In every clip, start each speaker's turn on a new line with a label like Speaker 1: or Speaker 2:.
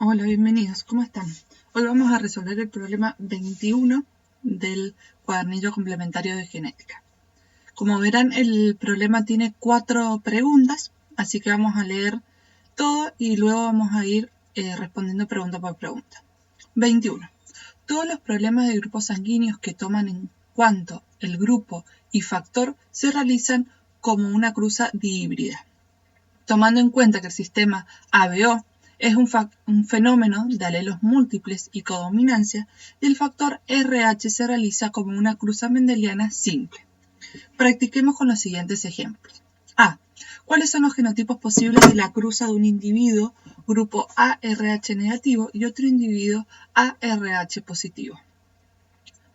Speaker 1: Hola, bienvenidos. ¿Cómo están? Hoy vamos a resolver el problema 21 del cuadernillo complementario de genética. Como verán, el problema tiene 4 preguntas, así que vamos a leer todo y luego vamos a ir respondiendo pregunta por pregunta. 21. Todos los problemas de grupos sanguíneos que toman en cuenta el grupo y factor se realizan como una cruza dihíbrida. Tomando en cuenta que el sistema ABO es un fenómeno de alelos múltiples y codominancia, y el factor RH se realiza como una cruza mendeliana simple. Practiquemos con los siguientes ejemplos. A. ¿Cuáles son los genotipos posibles de la cruza de un individuo grupo ARH negativo y otro individuo ARH positivo?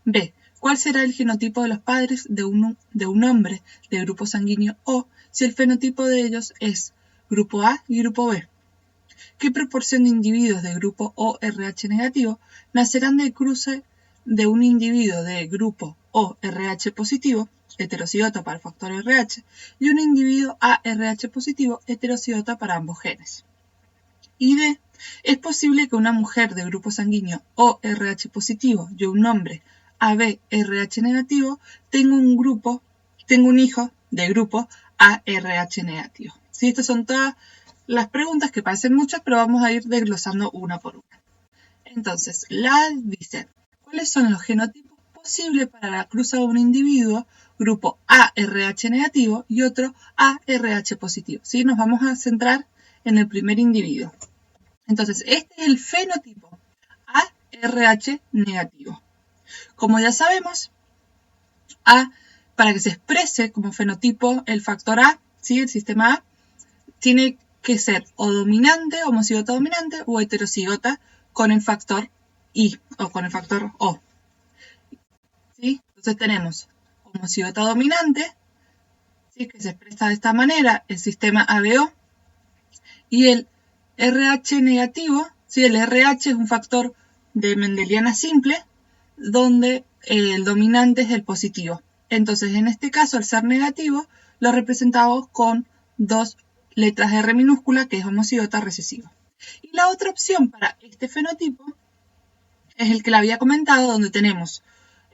Speaker 1: B. ¿Cuál será el genotipo de los padres de un hombre de grupo sanguíneo O si el fenotipo de ellos es grupo A y grupo B? ¿Qué proporción de individuos de grupo ORH negativo nacerán del cruce de un individuo de grupo ORH positivo, heterocigota para el factor RH, y un individuo ARH positivo, heterocigota para ambos genes? Y D. ¿Es posible que una mujer de grupo sanguíneo ORH positivo y un hombre ABRH negativo tenga un hijo de grupo ARH negativo? ¿Sí? Estas son todas las preguntas que parecen muchas, pero vamos a ir desglosando una por una. Entonces, la dice, ¿cuáles son los genotipos posibles para la cruza de un individuo grupo ARH negativo y otro ARH positivo? ¿Sí? Nos vamos a centrar en el primer individuo. Entonces, este es el fenotipo ARH negativo. Como ya sabemos, para que se exprese como fenotipo el factor A, ¿sí? El sistema A, tiene que ser o dominante, homocigota dominante, o heterocigota con el factor I o con el factor O. ¿Sí? Entonces tenemos homocigota dominante, ¿sí? Que se expresa de esta manera, el sistema ABO, y el RH negativo, ¿sí? El RH es un factor de mendeliana simple, donde el dominante es el positivo. Entonces, en este caso, al ser negativo, lo representamos con dos letras R minúscula, que es homocigota recesivo. Y la otra opción para este fenotipo es el que le había comentado, donde tenemos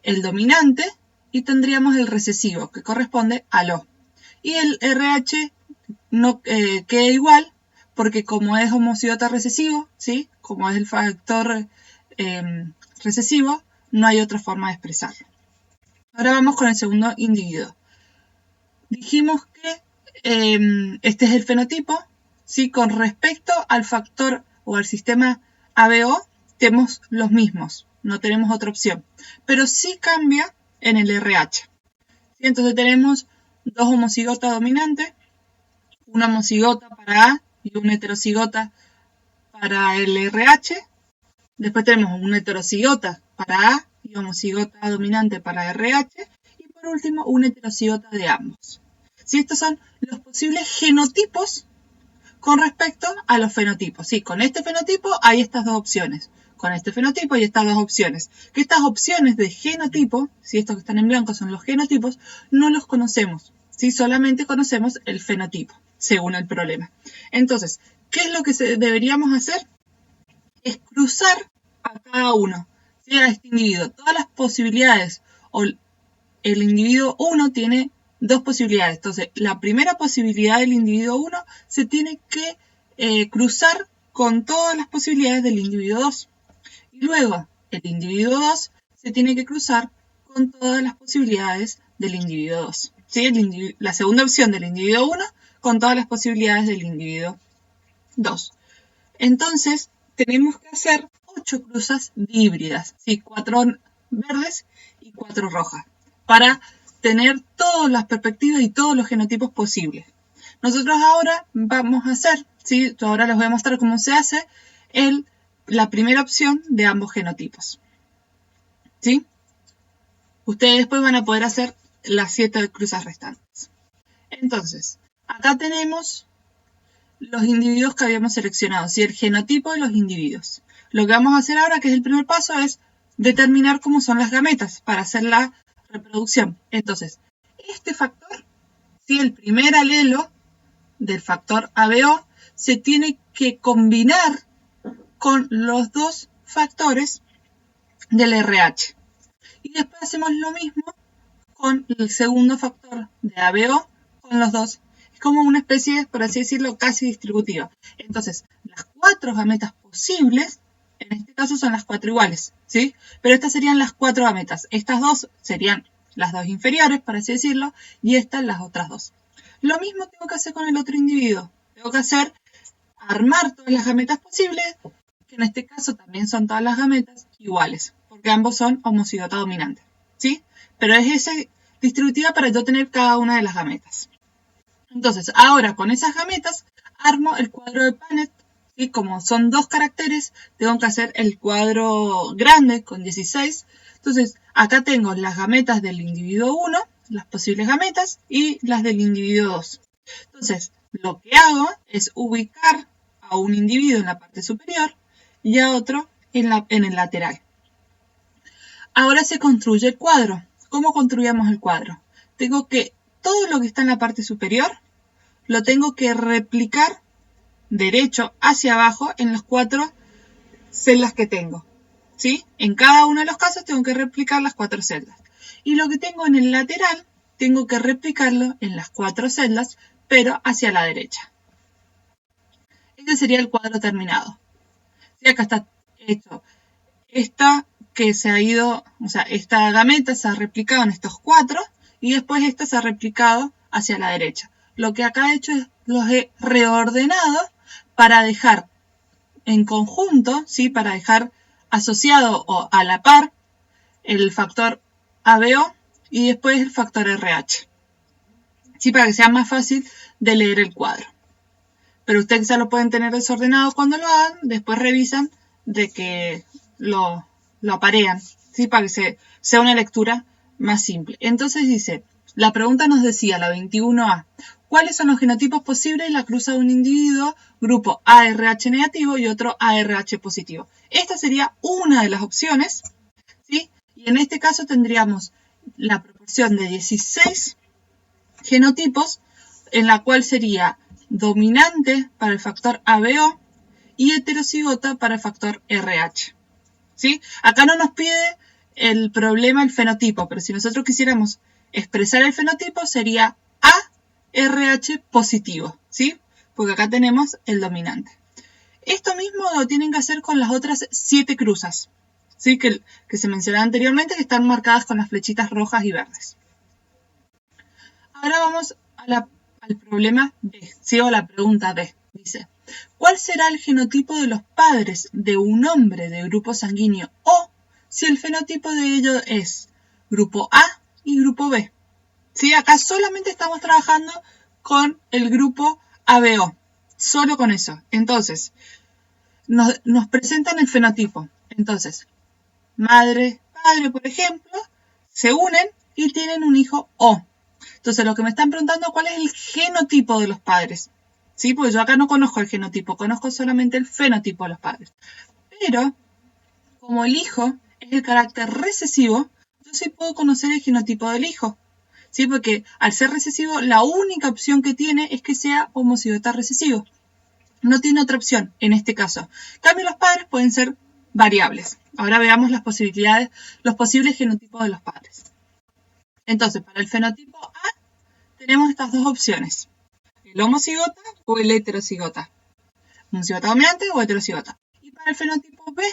Speaker 1: el dominante y tendríamos el recesivo, que corresponde al O. Y el RH no queda igual, porque como es homocigota recesivo, ¿sí? Como es el factor recesivo, no hay otra forma de expresarlo. Ahora vamos con el segundo individuo. Dijimos que este es el fenotipo, ¿sí? Con respecto al factor o al sistema ABO, tenemos los mismos, no tenemos otra opción, pero sí cambia en el RH. ¿Sí? Entonces tenemos dos homocigotas dominantes, una homocigota para A y una heterocigota para el RH. Después tenemos una heterocigota para A y homocigota dominante para RH. Y por último, una heterocigota de ambos. ¿Sí? Estos son los posibles genotipos con respecto a los fenotipos. ¿Sí? Con este fenotipo hay estas dos opciones. Con este fenotipo hay estas dos opciones. Que estas opciones de genotipo, si estos que están en blanco son los genotipos, no los conocemos. ¿Sí? Solamente conocemos el fenotipo, según el problema. Entonces, ¿qué es lo que deberíamos hacer? Es cruzar a cada uno, ¿sí? A este individuo. Todas las posibilidades, o el individuo 1 tiene dos posibilidades. Entonces, la primera posibilidad del individuo 1 se tiene que cruzar con todas las posibilidades del individuo 2. Y luego, el individuo 2 se tiene que cruzar con todas las posibilidades del individuo 2. ¿Sí? La segunda opción del individuo 1 con todas las posibilidades del individuo 2. Entonces, tenemos que hacer 8 cruzas híbridas, ¿sí? 4 verdes y 4 rojas, para tener todas las perspectivas y todos los genotipos posibles. Nosotros ahora vamos a hacer, ¿sí? Ahora les voy a mostrar cómo se hace la primera opción de ambos genotipos. ¿Sí? Ustedes después van a poder hacer las 7 cruzas restantes. Entonces, acá tenemos los individuos que habíamos seleccionado, ¿sí? El genotipo de los individuos. Lo que vamos a hacer ahora, que es el primer paso, es determinar cómo son las gametas para hacer la reproducción. Entonces, este factor, ¿sí? El primer alelo del factor ABO, se tiene que combinar con los dos factores del RH. Y después hacemos lo mismo con el segundo factor de ABO con los dos. Es como una especie, por así decirlo, casi distributiva. Entonces, las 4 gametas posibles, en este caso son las 4 iguales, ¿sí? Pero estas serían las 4 gametas. Estas dos serían las dos inferiores, por así decirlo, y estas las otras dos. Lo mismo tengo que hacer con el otro individuo. Tengo que armar todas las gametas posibles, que en este caso también son todas las gametas iguales, porque ambos son homocigota dominante, ¿sí? Pero es esa distributiva para yo tener cada una de las gametas. Entonces, ahora con esas gametas armo el cuadro de Punnett, ¿sí? Como son 2 caracteres, tengo que hacer el cuadro grande con 16. Entonces, acá tengo las gametas del individuo 1, las posibles gametas, y las del individuo 2. Entonces, lo que hago es ubicar a un individuo en la parte superior y a otro en el lateral. Ahora se construye el cuadro. ¿Cómo construyamos el cuadro? Tengo que, todo lo que está en la parte superior, lo tengo que replicar derecho hacia abajo en las 4 celdas que tengo, ¿sí? En cada uno de los casos tengo que replicar las 4 celdas. Y lo que tengo en el lateral, tengo que replicarlo en las 4 celdas, pero hacia la derecha. Este sería el cuadro terminado. ¿Sí? Acá está hecho. Esta que se ha ido, o sea, esta gameta se ha replicado en estos 4 y después esta se ha replicado hacia la derecha. Lo que acá he hecho es los he reordenado para dejar en conjunto, ¿sí? Para dejar asociado o a la par el factor ABO y después el factor RH, ¿sí? Para que sea más fácil de leer el cuadro. Pero ustedes ya lo pueden tener desordenado cuando lo hagan, después revisan de que lo aparean, ¿sí? Para que sea una lectura más simple. Entonces dice, la pregunta nos decía, la 21A, ¿cuáles son los genotipos posibles en la cruza de un individuo, grupo ARH negativo y otro ARH positivo? Esta sería una de las opciones, ¿sí? Y en este caso tendríamos la proporción de 16 genotipos, en la cual sería dominante para el factor ABO y heterocigota para el factor RH. ¿Sí? Acá no nos pide el problema, el fenotipo, pero si nosotros quisiéramos expresar el fenotipo sería ARH positivo, ¿sí? Porque acá tenemos el dominante. Esto mismo lo tienen que hacer con las otras 7 cruzas, ¿sí? Que se mencionaba anteriormente, que están marcadas con las flechitas rojas y verdes. Ahora vamos al problema B, ¿sí? O la pregunta B. Dice, ¿cuál será el genotipo de los padres de un hombre de grupo sanguíneo O si el fenotipo de ellos es grupo A y grupo B? ¿Sí? Acá solamente estamos trabajando con el grupo ABO, solo con eso. Entonces, nos presentan el fenotipo. Entonces, madre, padre, por ejemplo, se unen y tienen un hijo O. Entonces, lo que me están preguntando es cuál es el genotipo de los padres. ¿Sí? Porque yo acá no conozco el genotipo, conozco solamente el fenotipo de los padres. Pero, como el hijo es el carácter recesivo, yo sí puedo conocer el genotipo del hijo. ¿Sí? Porque al ser recesivo, la única opción que tiene es que sea homocigota recesivo. No tiene otra opción en este caso. En cambio, los padres pueden ser variables. Ahora veamos las posibilidades, los posibles genotipos de los padres. Entonces, para el fenotipo A, tenemos estas dos opciones. El homocigota o el heterocigota. Homocigota dominante o heterocigota. Y para el fenotipo B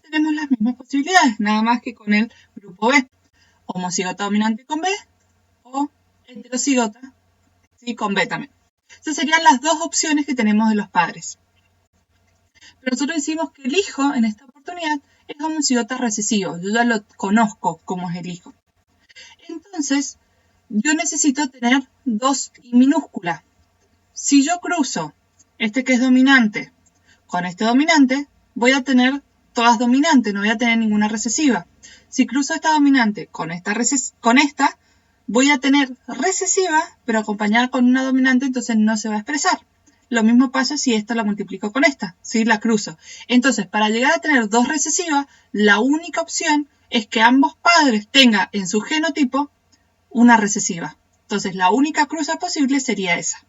Speaker 1: tenemos las mismas posibilidades, nada más que con el grupo B. Homocigota dominante con B o heterocigota, ¿sí? Con B también. Esas serían las dos opciones que tenemos de los padres. Pero nosotros decimos que el hijo en esta oportunidad es homocigota recesivo. Yo ya lo conozco como es el hijo. Entonces, yo necesito tener 2 I minúscula. Si yo cruzo este que es dominante con este dominante, voy a tener todas dominantes, no voy a tener ninguna recesiva. Si cruzo esta dominante con esta, voy a tener recesiva, pero acompañada con una dominante, entonces no se va a expresar. Lo mismo pasa si esta la multiplico con esta, si la cruzo. Entonces, para llegar a tener 2 recesivas, la única opción es que ambos padres tengan en su genotipo una recesiva. Entonces, la única cruza posible sería esa.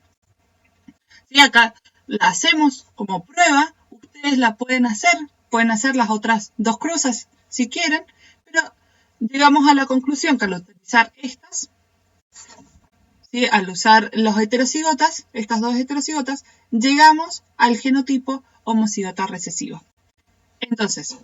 Speaker 1: Si acá la hacemos como prueba, ustedes ustedes la pueden hacer las otras dos cruzas si quieren, pero llegamos a la conclusión que al utilizar estas, ¿sí? Al usar los heterocigotas, estas dos heterocigotas, llegamos al genotipo homocigota recesivo. Entonces,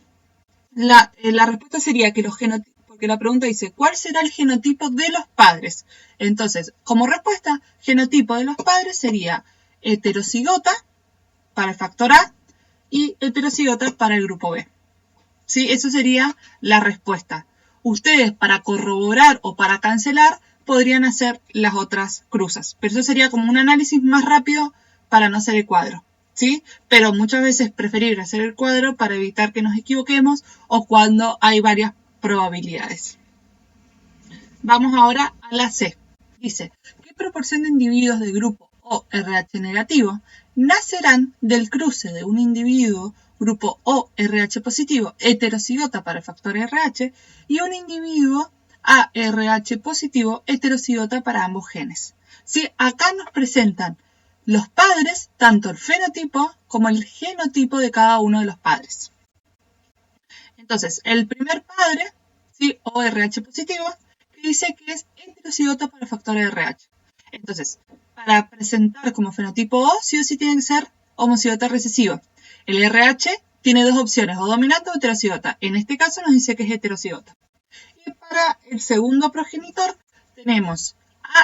Speaker 1: la respuesta sería que los genotipos, porque la pregunta dice, ¿cuál será el genotipo de los padres? Entonces, como respuesta, genotipo de los padres sería heterocigota para el factor A y heterocigota para el grupo B. ¿Sí? Eso sería la respuesta. Ustedes, para corroborar o para cancelar, podrían hacer las otras cruzas, pero eso sería como un análisis más rápido para no hacer el cuadro. ¿Sí? Pero muchas veces es preferible hacer el cuadro para evitar que nos equivoquemos o cuando hay varias probabilidades. Vamos ahora a la C. Dice, ¿qué proporción de individuos de grupo O RH negativo nacerán del cruce de un individuo grupo O RH positivo heterocigota para el factor RH y un individuo ARH positivo heterocigota para ambos genes? ¿Sí? Acá nos presentan los padres, tanto el fenotipo como el genotipo de cada uno de los padres. Entonces, el primer padre, ¿sí? ORH positivo, que dice que es heterocigota para el factor RH. Entonces, para presentar como fenotipo O, sí o sí tiene que ser homocigota recesivo. El RH tiene dos opciones, o dominante o heterocigota. En este caso nos dice que es heterocigota. Y para el segundo progenitor tenemos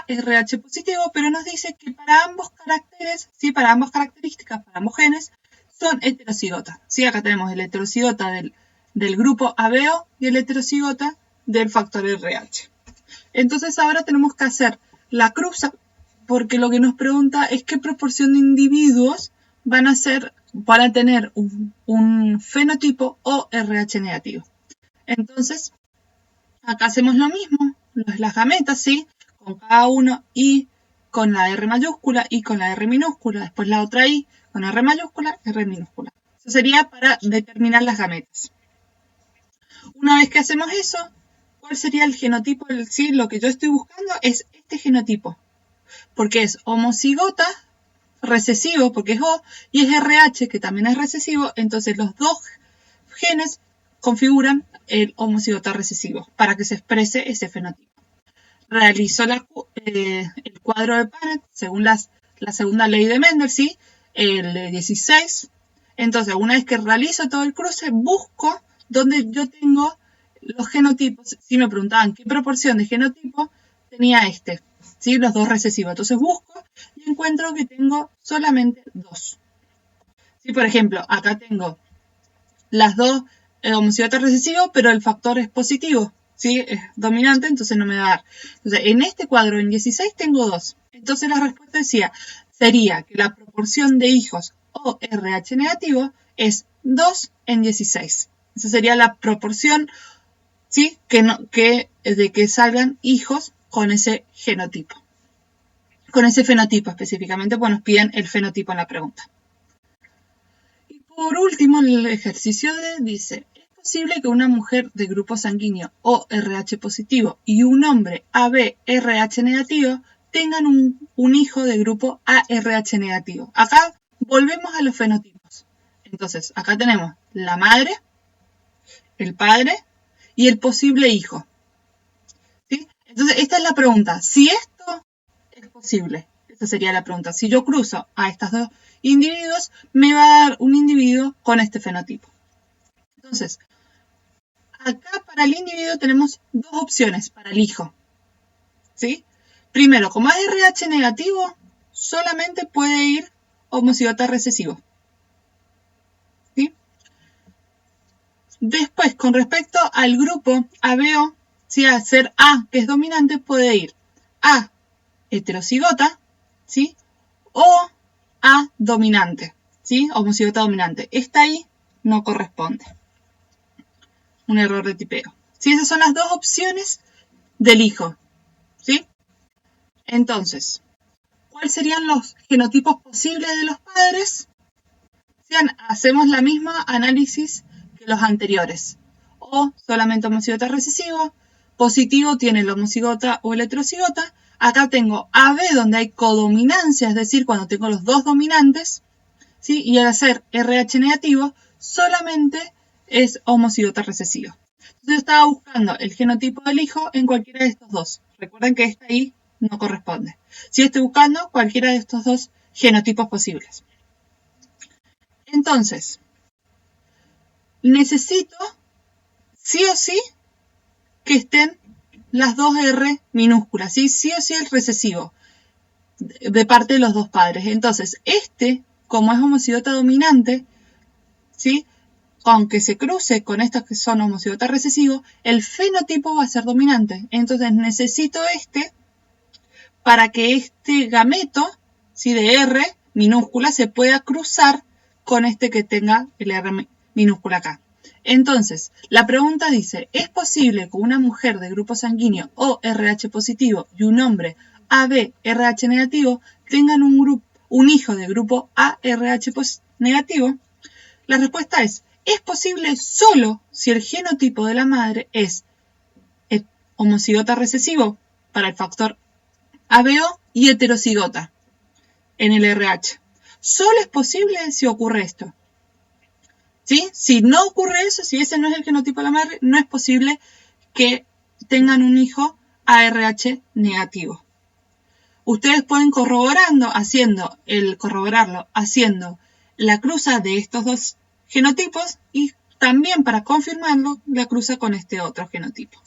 Speaker 1: ARH positivo, pero nos dice que para ambos caracteres, ¿sí? Para ambas características, para ambos genes, son heterocigotas. ¿Sí? Acá tenemos el heterocigota del grupo ABO y el heterocigota del factor RH. Entonces ahora tenemos que hacer la cruza, porque lo que nos pregunta es qué proporción de individuos van a tener un fenotipo ORH negativo. Entonces, acá hacemos lo mismo, las gametas, ¿sí? Con cada uno y con la R mayúscula y con la R minúscula, después la otra I con R mayúscula, R minúscula. Eso sería para determinar las gametas. Una vez que hacemos eso, ¿cuál sería el genotipo? Sí, lo que yo estoy buscando es este genotipo, porque es homocigota recesivo, porque es O, y es RH, que también es recesivo, entonces los dos genes configuran el homocigota recesivo para que se exprese ese fenotipo. Realizó el cuadro de Punnett según la segunda ley de Mendel, ¿sí? El 16. Entonces, una vez que realizo todo el cruce, busco donde yo tengo los genotipos. Si me preguntaban qué proporción de genotipo tenía este, ¿sí? Los dos recesivos. Entonces busco y encuentro que tengo solamente dos. ¿Sí? Por ejemplo, acá tengo las dos homocigotas recesivos, pero el factor es positivo. ¿Sí? Es dominante, entonces no me va a dar. Entonces, en este cuadro, en 16, tengo 2. Entonces, la respuesta sería que la proporción de hijos ORH negativo es 2 en 16. Esa sería la proporción, ¿sí? De que salgan hijos con ese genotipo. Con ese fenotipo específicamente, pues nos piden el fenotipo en la pregunta. Y por último, el ejercicio D dice, ¿es posible que una mujer de grupo sanguíneo ORH positivo y un hombre ABRH negativo tengan un hijo de grupo ARH negativo? Acá volvemos a los fenotipos. Entonces, acá tenemos la madre, el padre y el posible hijo. ¿Sí? Entonces, esta es la pregunta. Si esto es posible, esa sería la pregunta. Si yo cruzo a estos dos individuos, me va a dar un individuo con este fenotipo. Entonces, acá para el individuo tenemos dos opciones para el hijo. ¿Sí? Primero, como es RH negativo, solamente puede ir homocigota recesivo. ¿Sí? Después, con respecto al grupo ABO, si al ser A, que es dominante, puede ir A heterocigota, ¿sí? O A dominante, ¿sí? Homocigota dominante. Esta I no corresponde. Un error de tipeo. ¿Sí? Esas son las dos opciones del hijo. ¿Sí? Entonces, ¿cuáles serían los genotipos posibles de los padres? Hacemos la misma análisis que los anteriores. O solamente homocigota recesivo. Positivo tiene el homocigota o el heterocigota. Acá tengo AB donde hay codominancia, es decir, cuando tengo los dos dominantes. ¿sí? Y al ser RH negativo, solamente es homocigota recesivo. Entonces yo estaba buscando el genotipo del hijo en cualquiera de estos dos. Recuerden que esta ahí no corresponde. Si estoy buscando cualquiera de estos dos genotipos posibles. Entonces, necesito sí o sí que estén las dos R minúsculas, ¿sí? Sí o sí el recesivo de parte de los dos padres. Entonces, como es homocigota dominante, ¿sí? Aunque se cruce con estos que son homocigota recesivo, el fenotipo va a ser dominante. Entonces, necesito para que este gameto, ¿sí? De R minúscula se pueda cruzar con este que tenga el R minúscula acá. Entonces, la pregunta dice, ¿es posible que una mujer de grupo sanguíneo O RH positivo y un hombre AB RH negativo tengan un hijo de grupo ARH negativo? La respuesta es posible solo si el genotipo de la madre es homocigota recesivo para el factor ABO y heterocigota en el RH. Solo es posible si ocurre esto. ¿Sí? Si no ocurre eso, si ese no es el genotipo de la madre, no es posible que tengan un hijo ARH negativo. Ustedes pueden corroborarlo haciendo la cruza de estos dos genotipos y también para confirmarlo la cruza con este otro genotipo.